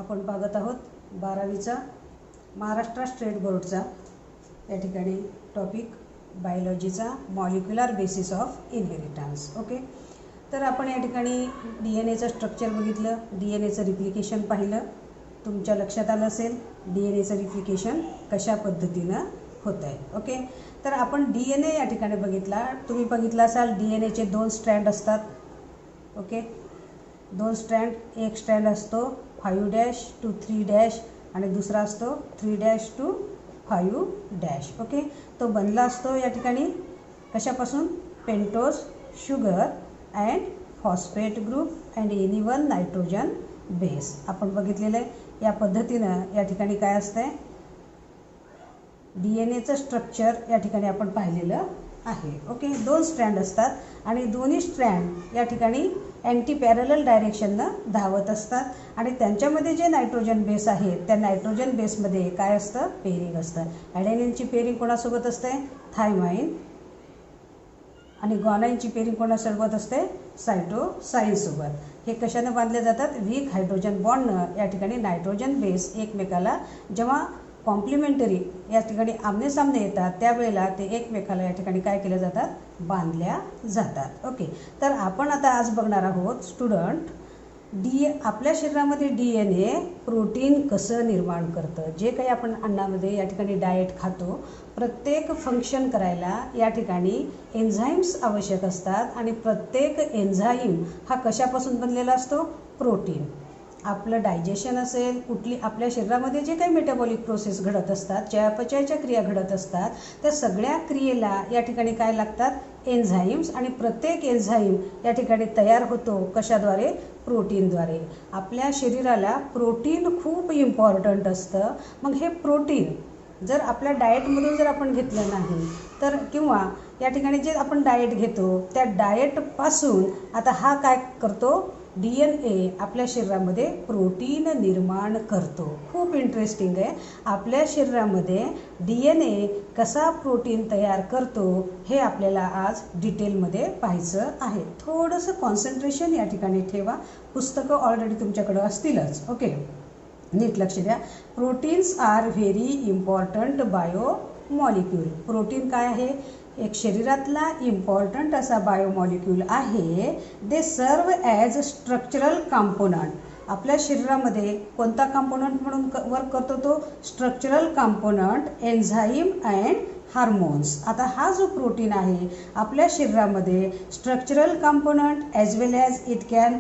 आपण बघत आहोत 12वीचा महाराष्ट्र स्टेट बोर्डचा या ठिकाणी टॉपिक बायोलॉजीचा molecular basis of inheritance. Okay, तर आपण या ठिकाणी DNA चं स्ट्रक्चर बघितलं, DNAचं रिप्लिकेशन पाहिलं. तुमच्या लक्षात आलं असेल DNAचं रिप्लिकेशन कशा पद्धतीनं होत आहे. ओके, तर आपण DNA या ठिकाणी बघितला. तुम्ही बघितलं असाल DNAचे 2 स्ट्रँड असतात. ओके, 2 स्ट्रँड, एक स्ट्रँड असतो 5' to 3' आणि दुसरा असतो 3' to 5'. ओके, तो बनला असतो या ठिकाणी कशापासून? Pentose sugar and phosphate group and any one nitrogen base. आपण बघितलेलं आहे या पद्धतीनं या ठिकाणी काय असतंय DNAचं स्ट्रक्चर या ठिकाणी आपण पाहिलेलं आहे. ओके, 2 स्ट्रँड असतात आणि दोन्ही स्ट्रँड या ठिकाणी अँटी पॅरलल डायरेक्शननं धावत असतात आणि त्यांच्यामध्ये जे नायट्रोजन बेस आहे त्या नायट्रोजन बेसमध्ये काय असतं? पेरिंग असतं. ॲडेनिनची पेरिंग कोणासोबत असते? थायमाइन. आणि ग्वानाइनची पेरिंग कोणासोबत असते? सायटोसाइनसोबत. हे कशानं बांधले जातात? वीक हायड्रोजन बॉन्डनं या ठिकाणी नायट्रोजन बेस एकमेकाला जेव्हा कॉम्प्लिमेंटरी या ठिकाणी आमनेसामने येतात त्यावेळेला ते एकमेकाला या ठिकाणी काय केल्या जातात? बांधल्या जातात. ओके, तर आपण आता आज बघणार आहोत स्टुडंट आपल्या शरीरामध्ये DNA प्रोटीन कसं निर्माण करतं. जे काही आपण अन्नामध्ये या ठिकाणी डाएट खातो, प्रत्येक फंक्शन करायला या ठिकाणी एन्झाईम्स आवश्यक असतात आणि प्रत्येक एन्झाईम हा कशापासून बनलेला असतो? प्रोटीन. आपलं डायजेशन असेल, कुठली आपल्या शरीरामध्ये जे काही मेटाबॉलिक प्रोसेस घडत असतात, चयापचयाच्या क्रिया घडत असतात, त्या सगळ्या क्रियेला या ठिकाणी काय लागतात? एन्झाईम्स. आणि प्रत्येक एन्झाईम या ठिकाणी तयार होतो कशाद्वारे? प्रोटीनद्वारे. आपल्या शरीराला प्रोटीन खूप इम्पॉर्टंट असतं. मग हे प्रोटीन जर आपल्या डाएटमधून जर आपण घेतलं नाही तर किंवा या ठिकाणी जे आपण डाएट घेतो त्या डाएटपासून आता हा काय करतो? DNA आपल्या शरीरामध्ये प्रोटीन निर्माण करतो. खूप इंटरेस्टिंग आहे. आपल्या शरीरामध्ये DNA कसा प्रोटीन तयार करतो हे आपल्याला आज डिटेलमध्ये पाहायचं आहे. थोडंसं कॉन्सन्ट्रेशन या ठिकाणी ठेवा. पुस्तकं ऑलरेडी तुमच्याकडं असतीलच. ओके, नीट लक्ष द्या. Proteins are very important biomolecule. Protein काय आहे? एक शरीरातला इम्पॉर्टंट असा बायोमॉलिक्यूल आहे. दे सर्व ॲज स्ट्रक्चरल कंपोनंट. आपल्या शरीरामध्ये कोणता कंपोनंट म्हणून वर्क करतो? तो structural component, enzyme and hormones. आता हा जो प्रोटीन आहे आपल्या शरीरामध्ये structural component as well as it can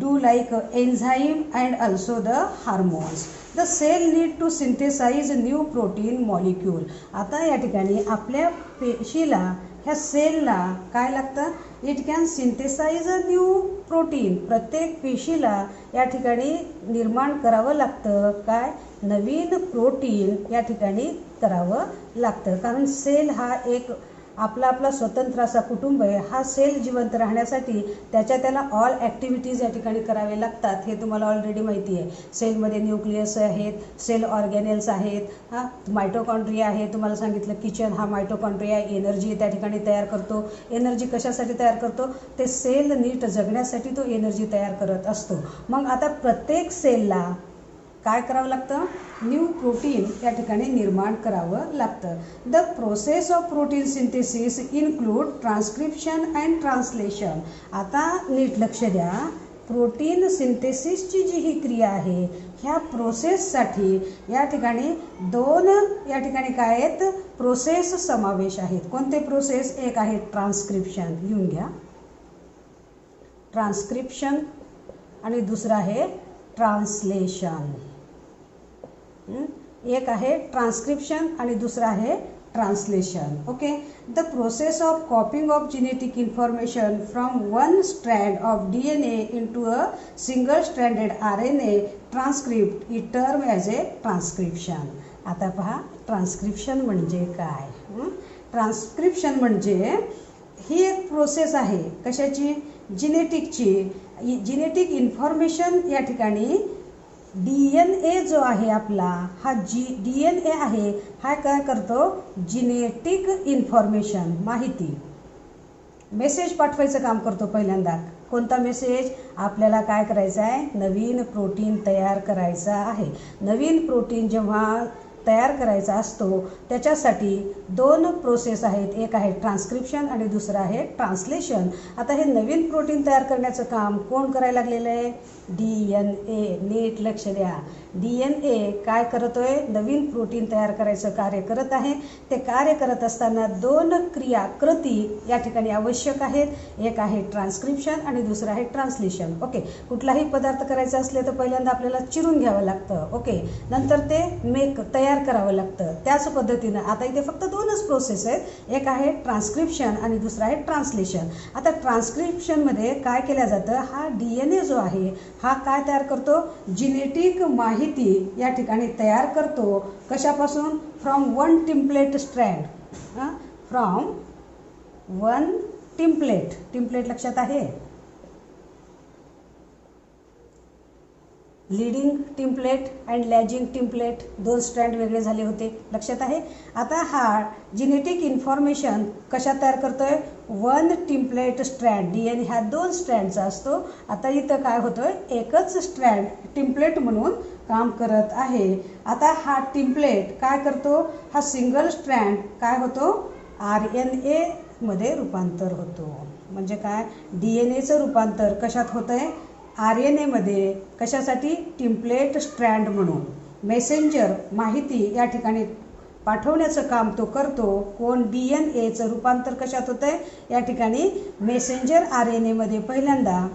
do like enzyme and also the hormones. The cell need to synthesize new protein molecule. आता या ठिकाणी आपल्या पेशीला, ह्या सेलला काय लागतं? It can synthesize a new protein. प्रत्येक पेशीला या ठिकाणी निर्माण करावं लागतं काय? नवीन प्रोटीन या ठिकाणी करावं लागतं. कारण सेल हा एक आपला स्वतंत्र असा कुटुंब आहे. हा सेल जिवंत राहण्यासाठी त्याला ऑल ॲक्टिव्हिटीज या ठिकाणी करावे लागतात. हे तुम्हाला ऑलरेडी माहिती आहे. सेलमध्ये न्यूक्लियस आहेत, सेल ऑर्गॅनेल्स आहेत, मायटोकॉन्ड्रिया आहे. तुम्हाला सांगितलं किचन हा मायटोकॉन्ड्रिया एनर्जी त्या ठिकाणी तयार करतो. एनर्जी कशासाठी तयार करतो? ते सेल नीट जगण्यासाठी तो एनर्जी तयार करत असतो. मग आता प्रत्येक सेलला काय करावं लागतं? न्यू प्रोटीन या ठिकाणी निर्माण करावं लागतं. The process of protein synthesis include transcription and translation. आता नीट लक्ष द्या. प्रोटीन सिंथेसिसची जी ही क्रिया आहे ह्या प्रोसेससाठी या ठिकाणी 2 या ठिकाणी काय आहेत? प्रोसेस समावेश आहेत. कोणते प्रोसेस? एक आहे ट्रान्स्क्रिप्शन, लिहून घ्या, ट्रान्स्क्रिप्शन, आणि दुसरं आहे ट्रान्सलेशन. एक आहे ट्रान्स्क्रिप्शन आणि दुसरं आहे translation. Okay, the process of copying of genetic information from one strand of DNA into a single stranded RNA transcript it term as A transcription. आता पहा, ट्रान्स्क्रिप्शन म्हणजे काय? ट्रान्स्क्रिप्शन म्हणजे ही एक प्रोसेस आहे. कशाची? जेनेटिकची. जेनेटिक इन्फॉर्मेशन या ठिकाणी DNA जो आहे आपला हा DNA आहे हा काय करतो? जेनेटिक इन्फॉर्मेशन, माहिती, मेसेज पाठवायचं काम करतो पहिल्यांदा. कोणता मेसेज? आपल्याला काय करायचं आहे? नवीन प्रोटीन तयार करायचा आहे. नवीन प्रोटीन जेव्हा तयार करायचा असतो त्याच्यासाठी दोन प्रोसेस आहेत. एक आहे ट्रान्स्क्रिप्शन आणि दुसरं आहे ट्रान्सलेशन. आता हे नवीन प्रोटीन तयार करण्याचं काम कोण करायला लागलेलं आहे? DNA. नीट लक्ष द्या. DNA काय करतोय? नवीन प्रोटीन तयार करायचं कार्य करत आहे. ते कार्य करत असताना दोन कृती या ठिकाणी आवश्यक आहेत. एक आहे ट्रान्स्क्रिप्शन आणि दुसरं आहे ट्रान्सलेशन. ओके, कुठलाही पदार्थ करायचा असले तर पहिल्यांदा आपल्याला चिरून घ्यावं लागतं. ओके, नंतर ते तयार करावं लागतं. त्याच पद्धतीनं आता इथे फक्त दोनच प्रोसेस आहेत. एक आहे ट्रान्स्क्रिप्शन आणि दुसरं आहे ट्रान्सलेशन. आता ट्रान्स्क्रिप्शनमध्ये काय केलं जातं? हा DNA जो आहे हा काय तयार करतो? जेनेटिक माहिती या ठिकाणी तयार करतो. कशापासून? From one template strand. From one template लक्षात आहे? लीडिंग टेम्पलेट अँड लॅजिंग टेम्पलेट, दोन स्ट्रँड वेगळे झाले होते. लक्षात आहे? आता हा जेनेटिक इन्फॉर्मेशन कशा तयार करतोय? One template strand. DNA ह्या दोन स्ट्रँडचा असतो. आता इथं काय होतोय? एकच स्ट्रँड टेम्पलेट म्हणून काम करत आहे. आता हा टेम्पलेट काय करतो? हा सिंगल स्ट्रँड काय होतो? RNA मध्ये रूपांतर होतो. म्हणजे काय? DNAचं रूपांतर कशात होतंय? RNA मध्ये. कशासाठी? टेम्पलेट स्ट्रँड म्हणून. मेसेंजर माहिती या ठिकाणी पाठवण्याचं काम तो करतो. कोण? DNAचं रूपांतर कशात होतंय? या ठिकाणी मेसेंजर RNA मध्ये पहिल्यांदा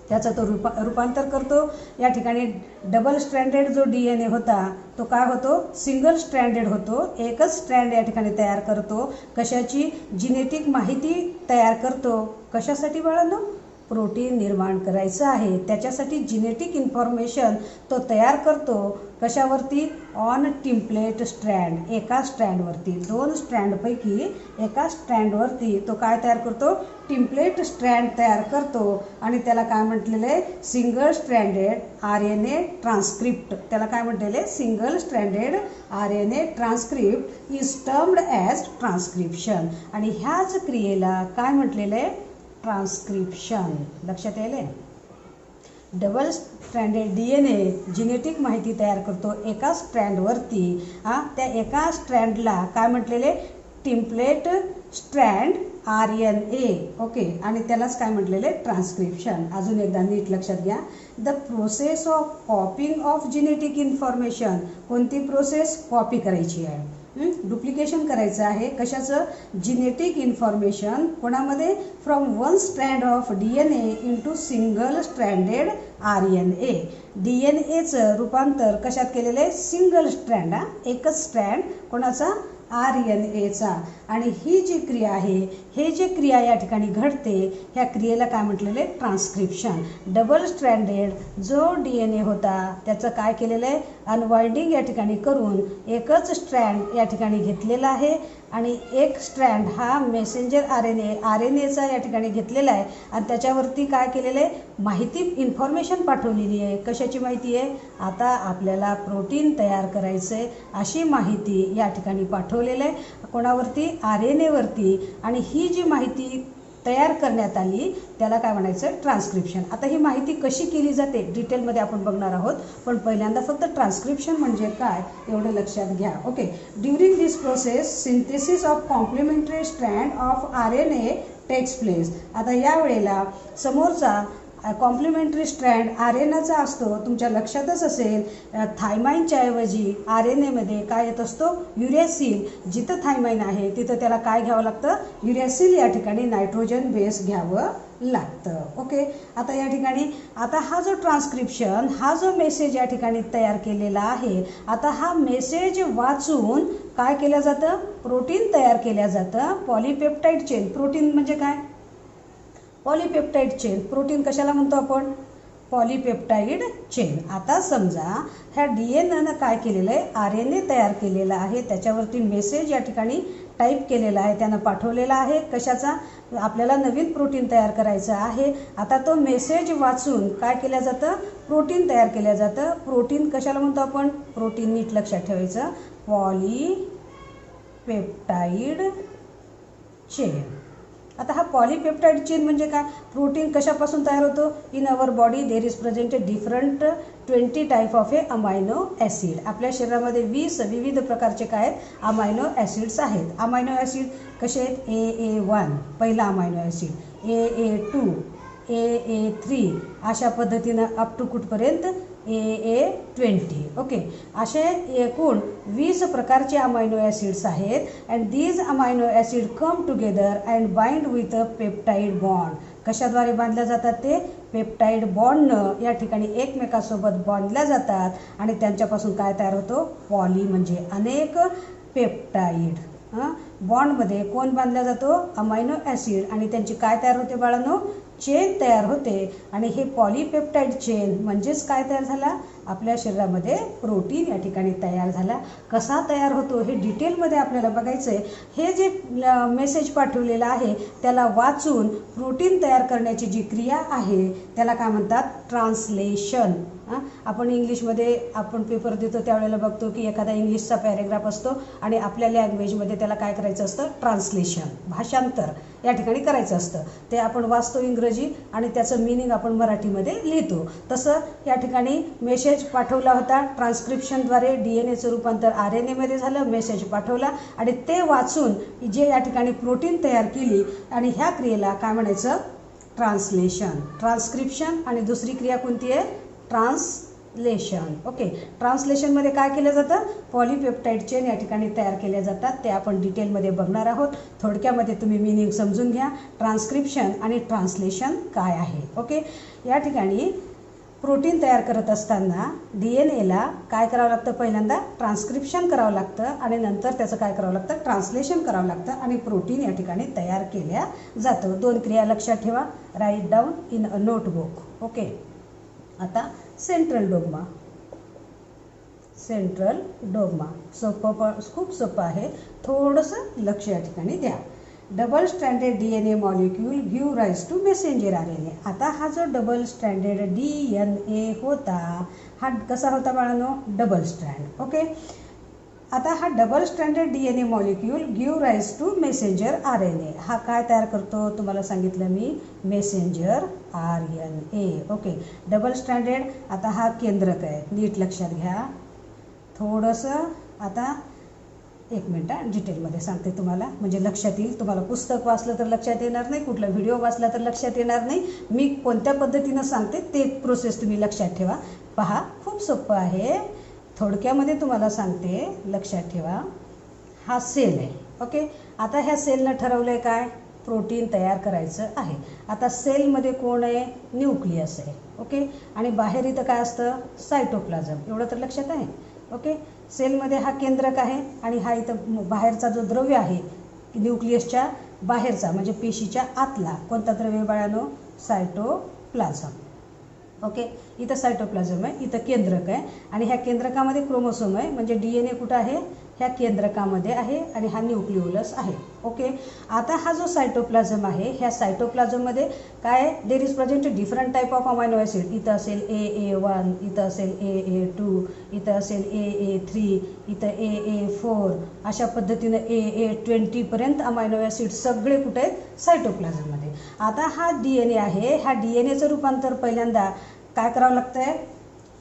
त्याचं तो रूपांतर करतो. या ठिकाणी डबल स्ट्रँडेड जो DNA होता तो काय होतो? सिंगल स्ट्रँडेड होतो. एकच स्ट्रँड या ठिकाणी तयार करतो. कशाची? जेनेटिक माहिती तयार करतो. कशासाठी बाळांनो? प्रोटीन निर्माण करायचं आहे. त्याच्यासाठी जेनेटिक इन्फॉर्मेशन तो तयार करतो. कशावरती? On template strand. एका स्ट्रँडवरती. दोन स्ट्रँडपैकी एका स्ट्रँडवरती तो काय तयार करतो? टेम्पलेट स्ट्रँड तयार करतो. आणि त्याला काय म्हटलेलं आहे? Single stranded RNA transcript. त्याला काय म्हटलेलं आहे? Single stranded RNA transcript is termed as transcription. आणि ह्याच क्रियेला काय म्हटलेलं आहे? ट्रान्स्क्रिप्शन. लक्षात यायले? डबल स्ट्रँडेड DNA जेनेटिक माहिती तयार करतो एका स्ट्रँडवरती. त्या एका स्ट्रँडला काय म्हटलेले? Template strand RNA. ओके, आणि त्यालाच काय म्हटलेले? ट्रान्स्क्रिप्शन. अजून एकदा नीट लक्षात घ्या. The process of copying of genetic information. कोणती प्रोसेस? कॉपी करायची आहे. डुप्लिकेशन करायचं आहे. कशाचं? Genetic information. कोणामध्ये? From one strand of DNA into single stranded RNA. DNAचं रूपांतर कशात केलेलं आहे? Single strand. एकच स्ट्रँड. कोणाचा? RNAचा. आणि ही जी क्रिया आहे, हे जे क्रिया या ठिकाणी घडते ह्या क्रियेला काय म्हटलेलं आहे? ट्रान्स्क्रिप्शन. डबल स्ट्रँडेड जो DNA होता त्याचं काय केलेलं आहे? अनवाइंडिंग या ठिकाणी करून एकच स्ट्रँड या ठिकाणी घेतलेला आहे. आणि एक स्ट्रँड हा मेसेंजर RNAचा या ठिकाणी घेतलेला आहे. आणि त्याच्यावरती काय केलेलं आहे? माहिती इन्फॉर्मेशन पाठवलेली आहे. कशाची माहिती आहे? आता आपल्याला प्रोटीन तयार करायचं आहे अशी माहिती या ठिकाणी पाठवलेलं आहे. कोणावरती? RNA वरती. आणि ही जी माहिती तयार करण्यात आली त्याला काय म्हणायचं? ट्रान्स्क्रिप्शन. आता ही माहिती कशी केली जाते डिटेलमध्ये आपण बघणार आहोत. पण पहिल्यांदा फक्त ट्रान्स्क्रिप्शन म्हणजे काय एवढं लक्षात घ्या. Okay, during this process synthesis of complementary strand of RNA takes place. आता या वेळेला समोरचा कॉम्प्लिमेंटरी स्ट्रँड RNAचा असतो. तुमच्या लक्षातच असेल थायमाइनच्या ऐवजी RNA मध्ये काय येत असतो? युरॅसिल. जिथं थायमाइन आहे तिथं त्याला काय घ्यावं लागतं? युरॅसिल या ठिकाणी नायट्रोजन बेस घ्यावं लागतं. ओके, आता या ठिकाणी आता हा जो ट्रान्स्क्रिप्शन हा जो मेसेज या ठिकाणी तयार केलेला आहे, आता हा मेसेज वाचून काय केलं जातं? प्रोटीन तयार केलं जातं. Polypeptide chain. प्रोटीन म्हणजे काय? Polypeptide chain. प्रोटीन कशाला म्हणतो आपण? Polypeptide chain. आता समजा ह्या DNAनं काय केलेलं आहे? RNA तयार केलेला आहे. त्याच्यावरती मेसेज या ठिकाणी टाईप केलेला आहे. त्यानं पाठवलेला आहे. कशाचा? आपल्याला नवीन प्रोटीन तयार करायचं आहे. आता तो मेसेज वाचून काय केलं जातं? प्रोटीन तयार केलं जातं. प्रोटीन कशाला म्हणतो आपण? प्रोटीन नीट लक्षात ठेवायचं. Polypeptide chain. आता हा पॉलीपेप्टाईड चेन म्हणजे काय? प्रोटीन कशापासून तयार होतो? In our body there is present different 20 type of A amino acid. आपल्या शरीरामध्ये 20 विविध प्रकारचे काय आहेत? अमायनो ॲसिड्स आहेत. अमायनो ॲसिड कसे आहेत? AA1 पहिला अमायनो ॲसिड, AA2, AA3 अशा पद्धतीनं अप टू कुठपर्यंत AA20. ओके, असे एकूण 20 प्रकारचे अमायनो ॲसिड्स आहेत. And these amino acid come together and bind with a peptide bond. कशाद्वारे बांधल्या जातात? ते पेप्टाईड बॉन्डनं या ठिकाणी एकमेकासोबत बांधल्या जातात आणि त्यांच्यापासून काय तयार होतो? पॉली म्हणजे अनेक पेप्टाईड. बॉन्डमध्ये कोण बांधला जातो? Amino acid. आणि त्यांची काय तयार होते बाळांनो? चेन तयार होते. आणि हे पॉलीपेप्टाईड चेन म्हणजेच काय तयार झाला? आपल्या शरीरामध्ये प्रोटीन या ठिकाणी तयार झाला. कसा तयार होतो हे डिटेलमध्ये आपल्याला बघायचं आहे. हे जे मेसेज पाठवलेलं आहे त्याला वाचून प्रोटीन तयार करण्याची जी क्रिया आहे त्याला काय म्हणतात? ट्रान्सलेशन. आपण इंग्लिशमध्ये आपण पेपर देतो त्यावेळेला बघतो की एखादा इंग्लिशचा पॅरेग्राफ असतो आणि आपल्या लँग्वेजमध्ये त्याला काय करायचं असतं? ट्रान्सलेशन, भाषांतर या ठिकाणी करायचं असतं. ते आपण वाचतो इंग्रजी आणि त्याचं मिनिंग आपण मराठीमध्ये लिहितो. तसं या ठिकाणी मेसेज पाठवला होता. ट्रान्स्क्रिप्शनद्वारे DNAचं रूपांतर RNAमध्ये झालं. मेसेज पाठवला आणि ते वाचून जे या ठिकाणी प्रोटीन तयार केली आणि ह्या क्रियेला काय म्हणायचं? ट्रान्सलेशन. ट्रान्स्क्रिप्शन आणि दुसरी क्रिया कोणती आहे? ट्रान्सलेशन. ओके, ट्रान्सलेशनमध्ये काय केलं जातं? पॉलीपेप्टाईड चेन या ठिकाणी तयार केल्या जातात. ते आपण डिटेलमध्ये बघणार आहोत. थोडक्यामध्ये तुम्ही मिनिंग समजून घ्या. ट्रान्स्क्रिप्शन आणि ट्रान्सलेशन काय आहे? ओके, या ठिकाणी प्रोटीन तयार करत असताना DNAला काय करावं लागतं? पहिल्यांदा ट्रान्स्क्रिप्शन करावं लागतं आणि नंतर त्याचं काय करावं लागतं? ट्रान्सलेशन करावं लागतं आणि प्रोटीन या ठिकाणी तयार केल्या जातं. 2 क्रिया लक्षात ठेवा. Write down in a notebook. Okay, आता सेंट्रल डोग्मा. सेंट्रल डोग्मा सोपं, खूप सोपं आहे. थोडंसं लक्ष या ठिकाणी द्या. Double stranded DNA molecule give rise to messenger RNA. आता हा जो डबल स्ट्रँडेड DNA होता हा कसा होता बाळांनो? Double strand. ओके, आता हा double stranded DNA molecule give rise to messenger RNA. हा काय तयार करतो? तुम्हाला सांगितलं मी, messenger RNA. Okay, double stranded. आता हा केंद्रक आहे, नीट लक्षात घ्या. थोडंसं आता 1 मिनटं डिटेलमध्ये सांगते तुम्हाला म्हणजे लक्षात येईल. तुम्हाला पुस्तक वाचलं तर लक्षात येणार नाही, कुठला व्हिडिओ वाचला तर लक्षात येणार नाही. मी कोणत्या पद्धतीनं सांगते ते प्रोसेस तुम्ही लक्षात ठेवा. पहा, खूप सोपं आहे. थोडक्यामध्ये तुम्हाला सांगते, लक्षात ठेवा. हा सेल आहे. ओके, आता ह्या सेलनं ठरवलं आहे काय? प्रोटीन तयार करायचं आहे. आता सेलमध्ये कोण आहे? न्यूक्लियस आहे. ओके, आणि बाहेर इथं काय असतं? सायटोप्लाझम. एवढं तर लक्षात आहे. ओके, सेलमध्ये हा केंद्रक आहे आणि हा इथं बाहेरचा जो द्रव्य आहे न्यूक्लियसच्या बाहेरचा म्हणजे पेशीच्या आतला कोणता द्रव्य बाळानो? सायटोप्लाझम. ओके, इथं सायटोप्लाझम आहे, इथं केंद्रक आहे आणि ह्या केंद्रकामध्ये क्रोमोसोम आहे म्हणजे DNA कुठं आहे? ह्या केंद्रकामध्ये आहे आणि हा न्यूक्लिओलस आहे. ओके, आता हा जो सायटोप्लाझम आहे ह्या सायटोप्लाझममध्ये काय? There is present different type of amino acid. इथं असेल AA1, इथं असेल AA2, इथं असेल AA3, इथं AA4, अशा पद्धतीनं AA20पर्यंत अमायनो ॲसिड सगळे कुठे आहेत? सायटोप्लाझममध्ये. आता हा DNA आहे, ह्या DNAचं रूपांतर पहिल्यांदा काय करावं लागतं आहे?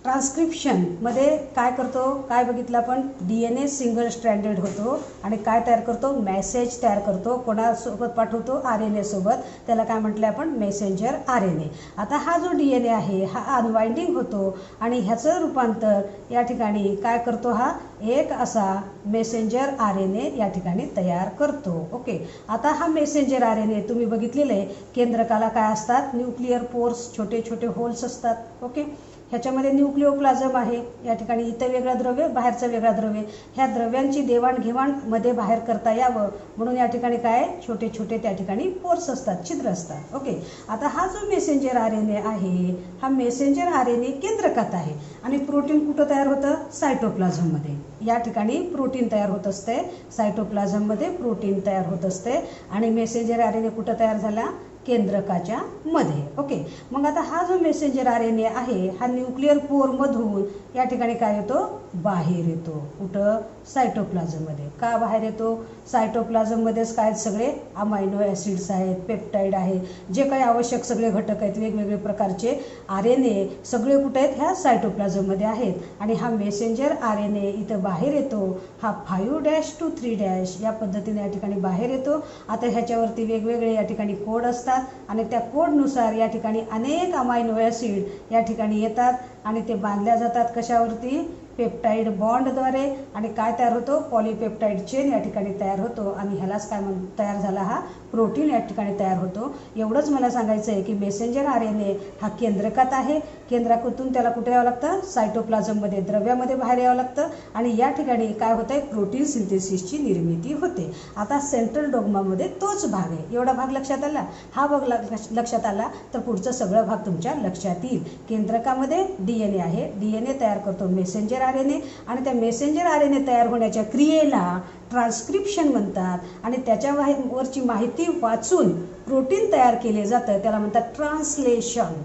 ट्रान्स्क्रिप्शनमध्ये काय करतो? काय बघितलं आपण? DNA सिंगल स्ट्रँडेड होतो आणि काय तयार करतो? मेसेज तयार करतो. कोणासोबत पाठवतो? RNA सोबत. त्याला काय म्हटलं आपण? Messenger RNA. आता हा जो DNA आहे हा अनवाइंडिंग होतो आणि ह्याचं रूपांतर या ठिकाणी काय करतो? हा एक असा मेसेंजर RNA या ठिकाणी तयार करतो. ओके, आता हा मेसेंजर RNA तुम्ही बघितलेलं आहे, केंद्रकाला काय असतात? न्यूक्लिअर पोर्स, छोटे छोटे होल्स असतात. ओके, ह्याच्यामध्ये न्यूक्लिओप्लाझम आहे. या ठिकाणी इथं वेगळं द्रव्य, बाहेरचं वेगळं द्रव्य. ह्या द्रव्यांची देवाणघेवाण मध्ये बाहेर करता यावं म्हणून या ठिकाणी काय? छोटे छोटे त्या ठिकाणी पोर्स असतात, छिद्र असतात. ओके, आता हा जो मेसेंजर RNA आहे हा मेसेंजर RNA केंद्रकात आहे आणि प्रोटीन कुठं तयार होतं? सायटोप्लाझममध्ये. या ठिकाणी प्रोटीन तयार होत असते, सायटोप्लाझममध्ये प्रोटीन तयार होत असते आणि मेसेंजर RNA कुठं तयार झाला? केंद्रकाच्या मध्ये. ओके, मग आता हा जो मेसेंजर RNA आहे हा न्यूक्लिअर पोरमधून या ठिकाणी काय होतो? बाहेर येतो. कुठं? सायटोप्लाझममध्ये. का बाहेर येतो? सायटोप्लाझममध्येच काय सगळे अमायनो ॲसिड्स आहेत, पेप्टाईड आहे, जे काही आवश्यक सगळे घटक आहेत, वेगवेगळे प्रकारचे RNA सगळे कुठे आहेत? ह्या सायटोप्लाझममध्ये आहेत. आणि हा मेसेंजर RNA इथं बाहेर येतो. हा 5' to 3' या पद्धतीने या ठिकाणी बाहेर येतो. आता ह्याच्यावरती वेगवेगळे या ठिकाणी कोड असतात आणि त्या कोडनुसार या ठिकाणी अनेक अमायनो ॲसिड या ठिकाणी येतात आणि ते बांधल्या जातात कशावरती? पेप्टाईड बॉन्डद्वारे. आणि काय तयार होतो? पॉलीपेप्टाईड चेन या ठिकाणी तयार होतो आणि ह्यालाच काय तयार झाला? हा प्रोटीन या ठिकाणी तयार होतो. एवढंच मला सांगायचं आहे की मेसेंजर RNA हा केंद्रकात आहे. केंद्रातून त्याला कुठे यावं लागतं? सायटोप्लाझममध्ये, द्रव्यामध्ये बाहेर यावं लागतं आणि या ठिकाणी काय होतं आहे? प्रोटीन सिंथेसिसची निर्मिती होते. आता सेंट्रल डोग्मामध्ये तोच भाग आहे. एवढा भाग लक्षात आला? हा भाग लक्षात आला तर पुढचं सगळं भाग तुमच्या लक्षात येईल. केंद्रकामध्ये DNA आहे. DNA तयार करतो मेसेंजर RNA आणि त्या मेसेंजर RNA तयार होण्याच्या क्रियेला ट्रान्स्क्रिप्शन म्हणतात आणि त्याच्यावरची माहिती वाचून प्रोटीन तयार केले जातं, त्याला म्हणतात ट्रान्सलेशन.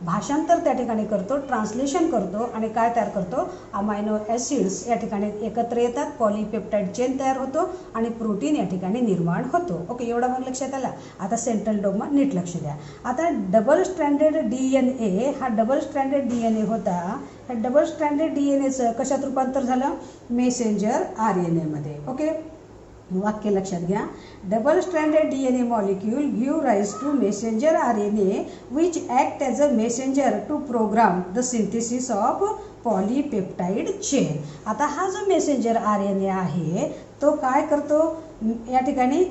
भाषांतर त्या ठिकाणी करतो, ट्रान्सलेशन करतो आणि काय तयार करतो? अमायनो ॲसिड्स या ठिकाणी एकत्र येतात, पॉलीपेप्टाईड चेन तयार होतो आणि प्रोटीन या ठिकाणी निर्माण होतो. ओके, एवढा भाग लक्षात आला. आता सेंट्रल डोग्मा नीट लक्ष द्या. आता डबल स्ट्रँडेड DNA हा डबल स्ट्रँडेड DNA होता. ह्या डबल स्ट्रँडेड DNAचं कशात रूपांतर झालं? मेसेंजर RNAमध्ये. ओके, वाक्य लक्षात घ्या. Double stranded DNA molecule give rise to messenger RNA which act as a messenger to program the synthesis of polypeptide chain. आता हा जो मेसेंजर RNA आहे तो काय करतो? या ठिकाणी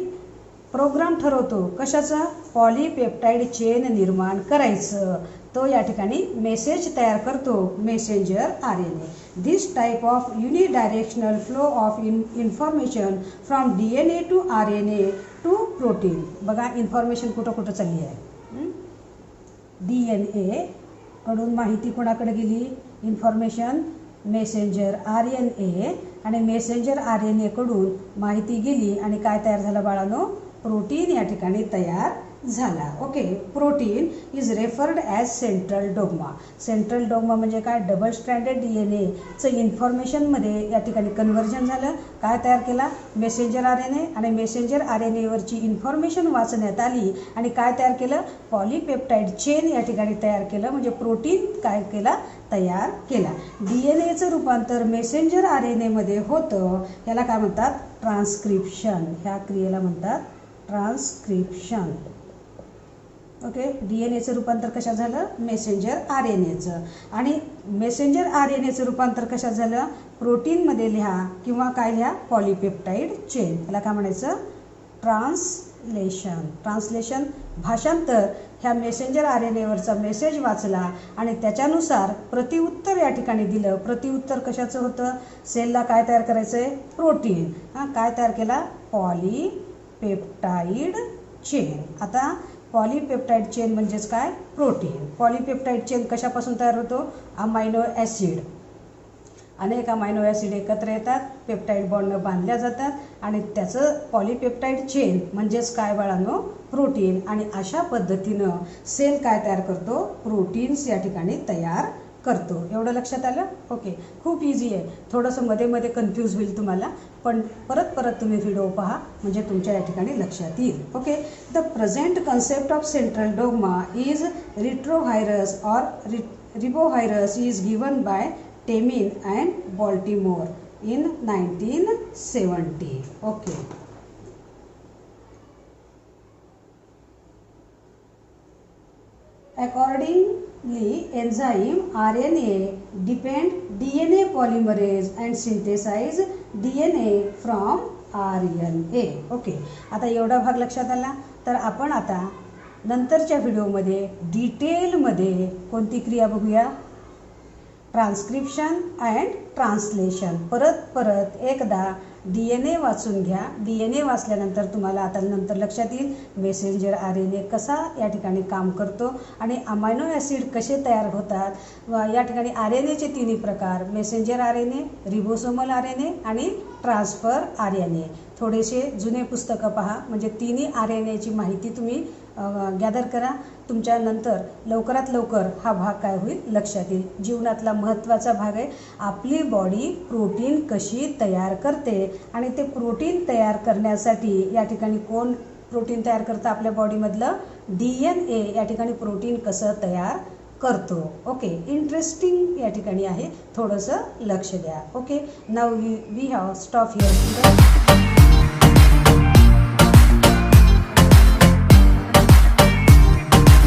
प्रोग्राम ठरवतो कशाचा? पॉलीपेप्टाईड चेन निर्माण करायचं. तो या ठिकाणी मेसेज तयार करतो, messenger RNA. This type of unidirectional flow of information from DNA to RNA to protein. बघा इन्फॉर्मेशन कुठं कुठं चालली आहे? DNA कडून माहिती कोणाकडे गेली? इन्फॉर्मेशन मेसेंजर RNA आणि मेसेंजर RNA कडून माहिती गेली आणि काय तयार झालं बाळांनो? प्रोटीन या ठिकाणी तयार झाला. Okay, protein is referred as central dogma. Central dogma म्हणजे काय? डबल स्ट्रँडेड DNAचं इन्फॉर्मेशनमध्ये या ठिकाणी कन्व्हर्जन झालं. काय तयार केला? मेसेंजर RNA आणि मेसेंजर RNAवरची इन्फॉर्मेशन वाचण्यात आली आणि काय तयार केलं? पॉलीपेप्टाईड चेन या ठिकाणी तयार केलं, म्हणजे प्रोटीन काय केला? तयार केला. DNAचं रूपांतर मेसेंजर RNAमध्ये होतं. याला काय म्हणतात? ट्रान्स्क्रिप्शन. ह्या क्रियेला म्हणतात ट्रान्स्क्रिप्शन. ओके, DNAचं रूपांतर कशात झालं? मेसेंजर RNAचं. आणि मेसेंजर RNAचं रूपांतर कशात झालं? प्रोटीनमध्ये लिहा किंवा काय लिहा? पॉलीपेप्टाईड चेन. याला काय म्हणायचं? ट्रान्सलेशन. ट्रान्सलेशन भाषांतर. ह्या मेसेंजर RNAवरचा मेसेज वाचला आणि त्याच्यानुसार प्रतिउत्तर या ठिकाणी दिलं. प्रतिउत्तर कशाचं होतं? सेलला काय तयार करायचं आहे? प्रोटीन. काय तयार केला? पॉलीपेप्टाईड चेन. आता पॉलीपेप्टाईड चेन म्हणजेच काय? प्रोटीन. पॉलीपेप्टाईड चेन कशापासून तयार होतो? Amino acid. अनेक अमायनो ॲसिड एकत्र येतात, पेप्टाईड बॉन्डनं बांधल्या जातात आणि त्याचं पॉलीपेप्टाईड चेन म्हणजेच काय बाळांनो? प्रोटीन. आणि अशा पद्धतीनं सेल काय तयार करतो? प्रोटीन्स या ठिकाणी तयार करतो. एवढं लक्षात आलं? ओके, खूप इझी आहे. थोडंसं मध्ये मध्ये कन्फ्यूज होईल तुम्हाला, पण परत परत तुम्ही व्हिडिओ पहा म्हणजे तुमच्या या ठिकाणी लक्षात येईल. Okay, the present concept of central dogma is retrovirus or ribovirus is given by Temin and Baltimore in 1970. Okay. Accordingly, enzyme RNA depend DNA polymerase and synthesize DNA from RNA. Okay, आता एवढा भाग लक्षात आला. तर आपण आता नंतरच्या व्हिडिओमध्ये डिटेलमध्ये कोणती क्रिया बघूया? Transcription and translation. परत एकदा DNA वाचून घ्या. DNA वाचल्यानंतर तुम्हाला आता नंतर लक्षात येईल मेसेंजर RNA कसा या ठिकाणी काम करतो आणि अमायनो ॲसिड कसे तयार होतात. या ठिकाणी RNAचे तिन्ही प्रकार: मेसेंजर RNA, रिबोसोमल RNA आणि ट्रान्सफर RNA. थोडेसे जुने पुस्तकं पहा, म्हणजे तिन्ही RNAची माहिती तुम्ही गॅदर करा. तुमच्यानंतर लवकरात लवकर हा भाग काय होईल लक्षात येईल. जीवनातला महत्त्वाचा भाग आहे. आपली बॉडी प्रोटीन कशी तयार करते आणि ते प्रोटीन तयार करण्यासाठी या ठिकाणी कोण प्रोटीन तयार करतं आपल्या बॉडीमधलं DNA या ठिकाणी प्रोटीन कसं तयार करतो. ओके, इंटरेस्टिंग या ठिकाणी आहे, थोडंसं लक्ष द्या. Okay, now we have stop here.